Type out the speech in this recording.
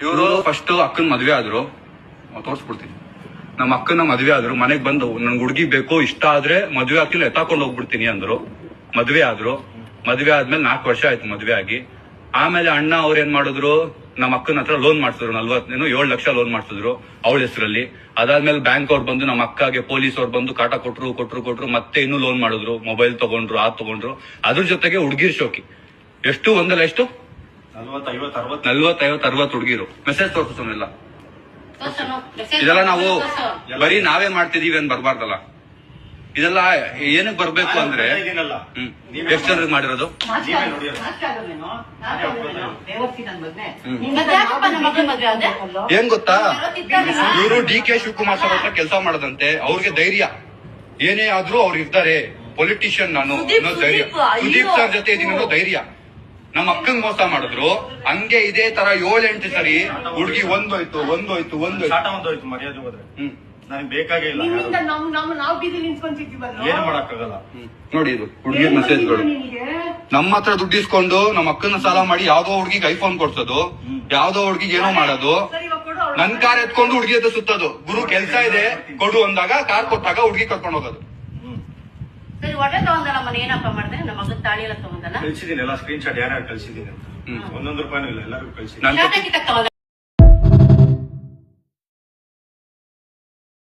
ಇವರು ಫಸ್ಟ್ ಅಕ್ಕನ ಮದ್ವೆ ಆದ್ರು, ತೋರ್ಸ್ಬಿಡ್ತೀನಿ. ನಮ್ಮ ಅಕ್ಕನ ಮದ್ವೆ ಆದ್ರು, ಮನೆಗ್ ಬಂದು ನನ್ ಹುಡುಗಿ ಬೇಕು, ಇಷ್ಟ ಆದ್ರೆ ಮದ್ವೆ ಹಾಕಿಲ್ಲ ಎತ್ತಾಕೊಂಡು ಹೋಗ್ಬಿಡ್ತೀನಿ ಅಂದ್ರು. ಮದ್ವೆ ಆದ್ರು. ಮದ್ವೆ ಆದ್ಮೇಲೆ 4 ವರ್ಷ ಆಯ್ತು ಮದ್ವೆ ಆಗಿ. ಆಮೇಲೆ ಅಣ್ಣ ಅವ್ರ ಏನ್ ಮಾಡಿದ್ರು, ನಮ್ಮ ಅಕ್ಕನ ಹತ್ರ ಲೋನ್ ಮಾಡ್ಸಿದ್ರು, 7 ಲಕ್ಷ ಲೋನ್ ಮಾಡ್ಸಿದ್ರು ಅವಳ ಹೆಸರಲ್ಲಿ. ಅದಾದ್ಮೇಲೆ ಬ್ಯಾಂಕ್ ಅವ್ರು ಬಂದು ನಮ್ಮ ಅಕ್ಕಗೆ ಪೊಲೀಸ್ ಅವ್ರು ಬಂದು ಕಾಟ ಕೊಟ್ರು. ಮತ್ತೆ ಇನ್ನೂ ಲೋನ್ ಮಾಡಿದ್ರು, ಮೊಬೈಲ್ ತಗೊಂಡ್ರು, ತಗೊಂಡ್ರು. ಅದ್ರ ಜೊತೆಗೆ ಹುಡುಗಿರ್ ಶೋಕಿ ಎಷ್ಟು ಒಂದಲ್ಲ ಎಷ್ಟು 40-50-60 ಹುಡುಗಿರು ಮೆಸೇಜ್ ತೋರಿಸೋಲ್ಲ. ಇದೆಲ್ಲ ನಾವು ಬರೀ ನಾವೇ ಮಾಡ್ತಿದೀವಿ ಅಂತ ಬರ್ಬಾರ್ದಲ್ಲ. ಇದೆಲ್ಲ ಏನಕ್ಕೆ ಬರ್ಬೇಕು ಅಂದ್ರೆ ಎಷ್ಟು ಜನರಿಗೆ ಮಾಡಿರೋದು ಏನ್ ಗೊತ್ತಾ, ಇವರು DK ಶಿವಕುಮಾರ್ ಸರ್ ಹತ್ರ ಕೆಲಸ ಮಾಡದಂತೆ. ಅವ್ರಿಗೆ ಧೈರ್ಯ ಏನೇ ಆದ್ರೂ ಅವ್ರು ಇರ್ತಾರೆ, ಪೊಲಿಟಿಷಿಯನ್ ನಾನು ಅನ್ನೋ ಧೈರ್ಯ. ಸುದೀಪ್ ಸರ್ ಜೊತೆ ಇದೀನಿ ಅನ್ನೋ ಧೈರ್ಯ. ನಮ್ಮ ಅಕ್ಕಂಗ್ ಮೋಸ ಮಾಡಿದ್ರು, ಹಂಗೆ ಇದೇ ತರ 7-8 ಸರಿ ಹುಡುಗಿ ಒಂದೋಯ್ತು. ಮರ್ಯಾದೆ ಹೋದ್ರೆ ನನಗೆ ಬೇಕಾಗೇ ಇಲ್ಲ, ಏನು ಮಾಡಕ್ಕಾಗಲ್ಲ. ನೋಡಿ ಇದು ಹುಡುಗಿ ಮೆಸೇಜ್ಗಳು. ನಮ್ಮ ಹತ್ರ ದುಡ್ಡು ಇಸ್ಕೊಂಡು ನಮ್ಮ ಅಕ್ಕನ ಸಾಲ ಮಾಡಿ ಯಾವ್ದೋ ಹುಡುಗಿಗೆ ಐಫೋನ್ ಕೊಡ್ಸೋದು, ಯಾವ್ದೋ ಹುಡುಗಿಗೆ ಏನೋ ಮಾಡೋದು. ನನ್ ಕಾರ್ ಎತ್ಕೊಂಡು ಹುಡುಗಿ ಹತ್ರ ಸುತ್ತೋದು. ಗುರು ಕೆಲ್ಸ ಇದೆ ಕೊಡು ಅಂದಾಗ ಕಾರ್ ಕೊಟ್ಟಾಗ ಹುಡುಗಿ ಕರ್ಕೊಂಡು ಹೋಗೋದು. ಸರಿ, ಒಡೆ ತಗೊಂಡಲ್ಲ ಮನೆ ಏನಪ್ಪ ಮಾಡಿದೆ, ನಮ್ಮ ಮಗನ ತಾಳಿ ಎಲ್ಲ ತಗೊಂಡಲ್ಲ ಕಳ್ಸಿದೀನಿ, ಎಲ್ಲ ಸ್ಕ್ರೀನ್ ಶಾಟ್ ಯಾರ್ಯಾರು ಕಳ್ಸಿದೀನಿ, 1 ರೂಪಾಯಿನೂ ಇಲ್ಲ, ಎಲ್ಲರಿಗೂ ಕಳ್ಸಿದ್ದೀನಿ.